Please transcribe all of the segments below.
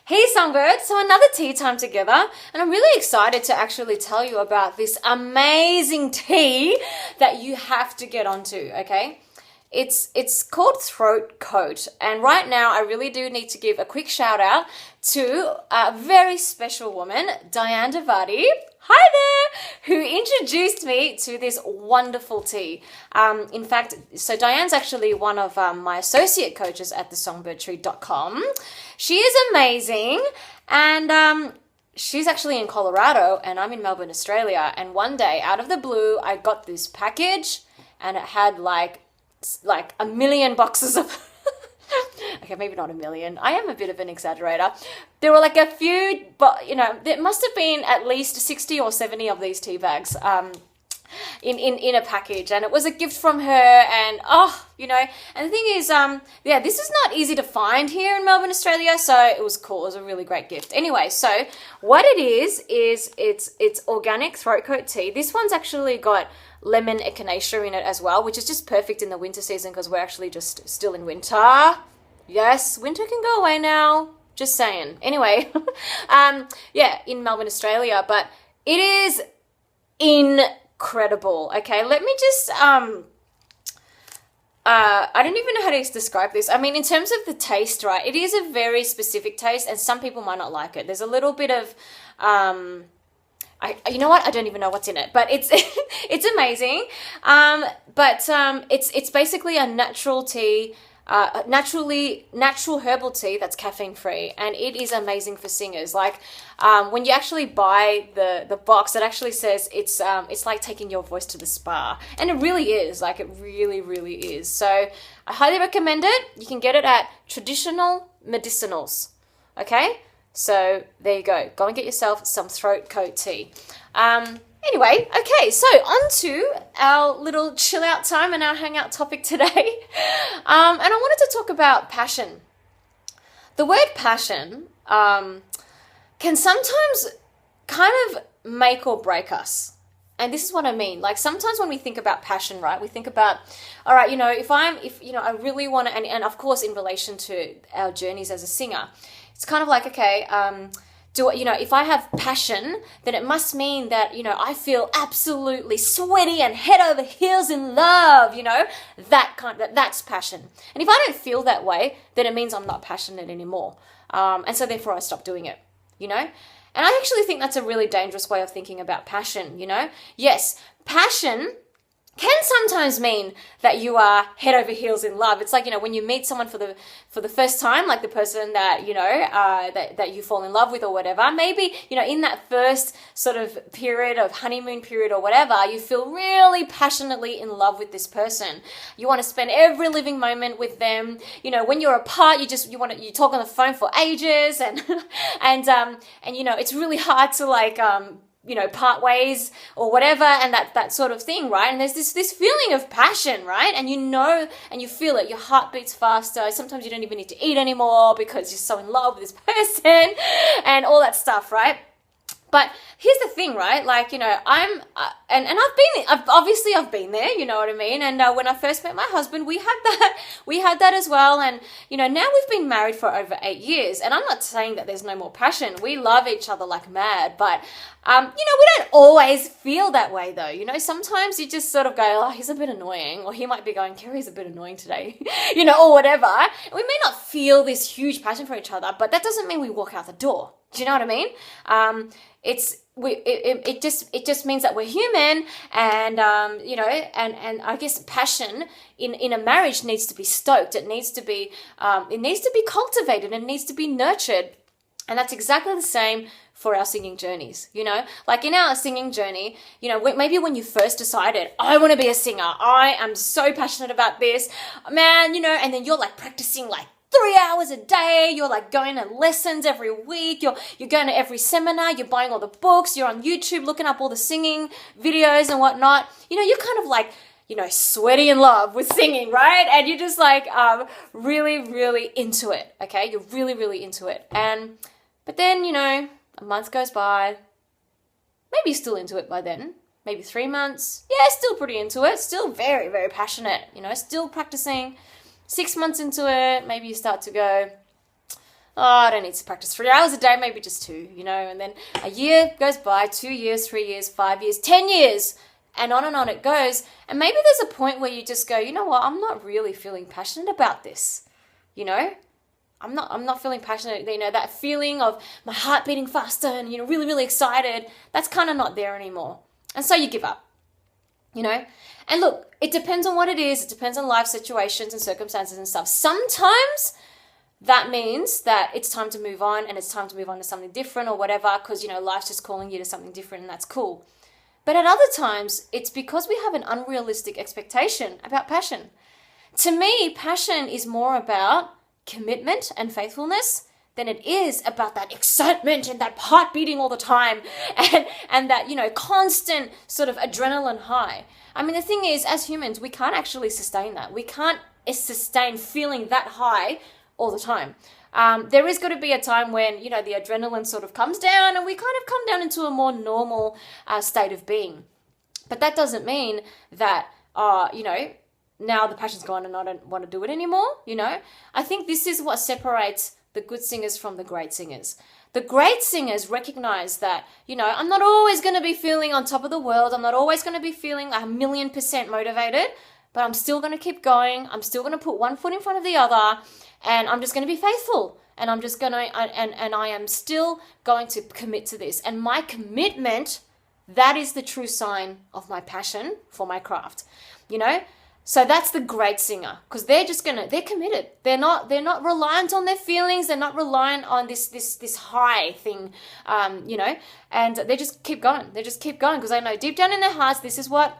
Hey Songbird, so another tea time together, and I'm really excited to actually tell you about this amazing tea that you have to get onto, okay? It's called Throat Coat, and right now I really do need to give a quick shout out to a very special woman, Diane Devati. Hi there! Who introduced me to this wonderful tea. In fact, so Diane's actually one of my associate coaches at the songbird.com. She is amazing, and she's actually in Colorado, and I'm in Melbourne, Australia. And one day, out of the blue, I got this package, and it had like a million boxes of okay, maybe not a million. I am a bit of an exaggerator. There were like a few, but there must have been at least 60 or 70 of these tea bags in a package, and it was a gift from her. And and the thing is, this is not easy to find here in Melbourne, Australia, so it was cool. It was a really great gift. Anyway, so what it is it's organic throat coat tea. This one's actually got lemon echinacea in it as well, which is just perfect in the winter season because we're actually just still in winter. Yes, winter can go away now. Just saying. Anyway, in Melbourne, Australia, but it is incredible. Okay, let me just I don't even know how to describe this. I mean, in terms of the taste, right, it is a very specific taste, and some people might not like it. There's a little bit of you know what? I don't even know what's in it, but it's it's amazing. It's basically a natural tea, natural herbal tea that's caffeine free, and it is amazing for singers. Like when you actually buy the box, it actually says it's like taking your voice to the spa, and it really is. Like it really, really is. So I highly recommend it. You can get it at Traditional Medicinals. Okay. So there you go. Go and get yourself some throat coat tea. Anyway, okay, so on to our little chill out time and our hangout topic today. And I wanted to talk about passion. The word passion can sometimes kind of make or break us. And this is what I mean. Like sometimes when we think about passion, right, we think about, all right, if I really want to, and of course in relation to our journeys as a singer, it's kind of like, okay, if I have passion, then it must mean that, I feel absolutely sweaty and head over heels in love, that's passion. And if I don't feel that way, then it means I'm not passionate anymore. And so therefore I stop doing it, And I actually think that's a really dangerous way of thinking about passion, Yes, passion can sometimes mean that you are head over heels in love. It's like, when you meet someone for the first time, like the person that, that you fall in love with or whatever, maybe, in that first sort of period of honeymoon period or whatever, you feel really passionately in love with this person. You want to spend every living moment with them. When you're apart, you talk on the phone for ages and it's really hard to part ways or whatever, and that sort of thing, right? And there's this feeling of passion, right? And and you feel it. Your heart beats faster. Sometimes you don't even need to eat anymore because you're so in love with this person and all that stuff, right? But here's the thing, right? Like, I've been there, you know what I mean? And when I first met my husband, we had that as well. And, now we've been married for over 8 years, and I'm not saying that there's no more passion. We love each other like mad, but, we don't always feel that way though. Sometimes you just sort of go, oh, he's a bit annoying, or he might be going, Kerri's a bit annoying today, or whatever. We may not feel this huge passion for each other, but that doesn't mean we walk out the door. Do you know what I mean? It just means that we're human, and and I guess passion in a marriage needs to be stoked. It needs to be cultivated. It needs to be nurtured, and that's exactly the same for our singing journeys. Like in our singing journey, maybe when you first decided, I want to be a singer, I am so passionate about this, man, and then you're like practicing like 3 hours a day, you're like going to lessons every week, you're going to every seminar, you're buying all the books, you're on YouTube looking up all the singing videos and whatnot. You're kind of like, sweaty in love with singing, right? And you're just like really, really into it, okay? You're really, really into it. But then, a month goes by, maybe you're still into it by then, maybe 3 months, yeah, still pretty into it, still very, very passionate, still practicing. 6 months into it, maybe you start to go, oh, I don't need to practice 3 hours a day, maybe just 2, and then a year goes by, 2 years, 3 years, 5 years, 10 years, and on it goes. And maybe there's a point where you just go, you know what, I'm not really feeling passionate about this, I'm not feeling passionate, that feeling of my heart beating faster and, really, really excited, that's kind of not there anymore. And so you give up, And look, it depends on what it is. It depends on life situations and circumstances and stuff. Sometimes that means that it's time to move on and it's time to move on to something different or whatever because, life's just calling you to something different and that's cool. But at other times, it's because we have an unrealistic expectation about passion. To me, passion is more about commitment and faithfulness than it is about that excitement and that heart beating all the time and that, constant sort of adrenaline high. I mean, the thing is, as humans, we can't actually sustain that. We can't sustain feeling that high all the time. There is going to be a time when, the adrenaline sort of comes down and we kind of come down into a more normal state of being. But that doesn't mean that, now the passion's gone and I don't want to do it anymore, I think this is what separates the good singers from the great singers. The great singers recognize that, I'm not always going to be feeling on top of the world. I'm not always going to be feeling 1,000,000% motivated, but I'm still going to keep going. I'm still going to put one foot in front of the other and I'm just going to be faithful. And I'm just going to, and I am still going to commit to this. And my commitment, that is the true sign of my passion for my craft, So that's the great singer because they're committed. They're not reliant on their feelings. They're not reliant on this high thing, and they just keep going. They just keep going because they know deep down in their hearts, this is what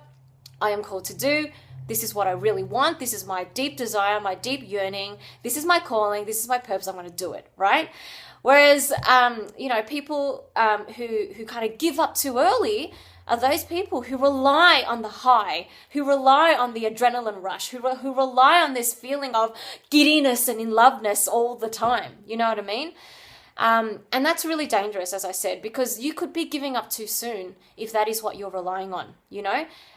I am called to do. This is what I really want. This is my deep desire, my deep yearning. This is my calling. This is my purpose. I'm going to do it, right? Whereas, people who kind of give up too early are those people who rely on the high, who rely on the adrenaline rush, who rely on this feeling of giddiness and in loveness all the time. You know what I mean? And that's really dangerous, as I said, because you could be giving up too soon if that is what you're relying on,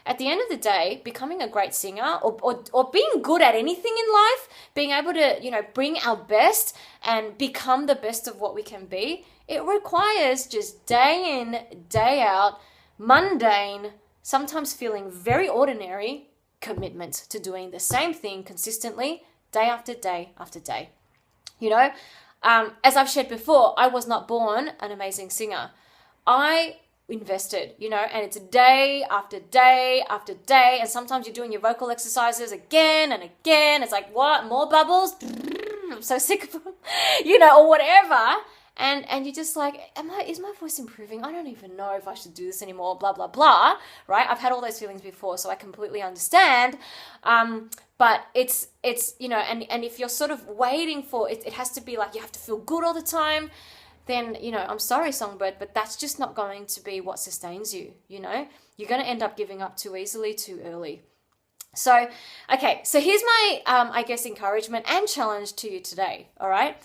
At the end of the day, becoming a great singer or being good at anything in life, being able to, bring our best and become the best of what we can be, it requires just day in, day out, mundane, sometimes feeling very ordinary commitment to doing the same thing consistently, day after day after day. As I've shared before, I was not born an amazing singer. I invested, and it's day after day after day. And sometimes you're doing your vocal exercises again and again. It's like, what? More bubbles? I'm so sick of them, or whatever. And you're just like, is my voice improving? I don't even know if I should do this anymore, blah, blah, blah, right? I've had all those feelings before, so I completely understand. But it's and if you're sort of waiting for it, it has to be like you have to feel good all the time, then, I'm sorry, Songbird, but that's just not going to be what sustains you, You're going to end up giving up too easily, too early. So, okay, so here's my, encouragement and challenge to you today, all right?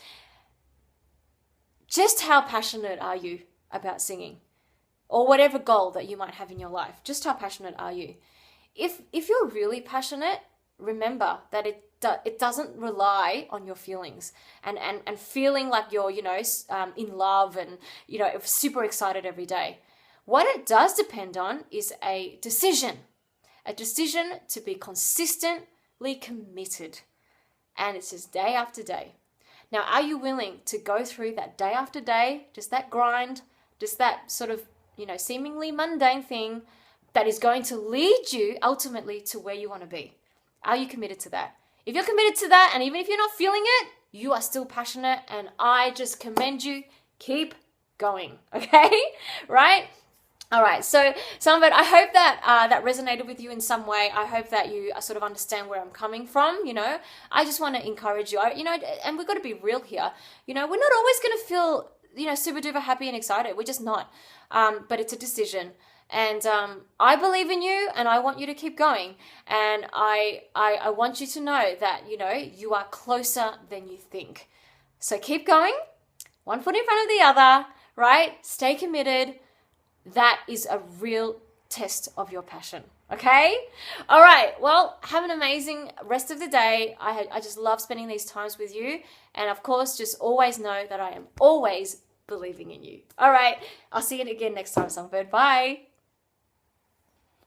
Just how passionate are you about singing? Or whatever goal that you might have in your life, just how passionate are you? If you're really passionate, remember that it doesn't rely on your feelings and feeling like you're, in love and, super excited every day. What it does depend on is a decision to be consistently committed. And it's just day after day. Now, are you willing to go through that day after day, just that grind, just that sort of, seemingly mundane thing that is going to lead you ultimately to where you want to be? Are you committed to that? If you're committed to that, and even if you're not feeling it, you are still passionate, and I just commend you. Keep going, okay? Right? All right, so Songbird, I hope that that resonated with you in some way. I hope that you sort of understand where I'm coming from, I just want to encourage you, and we've got to be real here. We're not always going to feel, super duper happy and excited. We're just not. But it's a decision. And I believe in you, and I want you to keep going. And I want you to know that, you are closer than you think. So keep going, one foot in front of the other, right? Stay committed. That is a real test of your passion. Okay? All right. Well, have an amazing rest of the day. I just love spending these times with you. And of course, just always know that I am always believing in you. All right. I'll see you again next time, Songbird. Bye.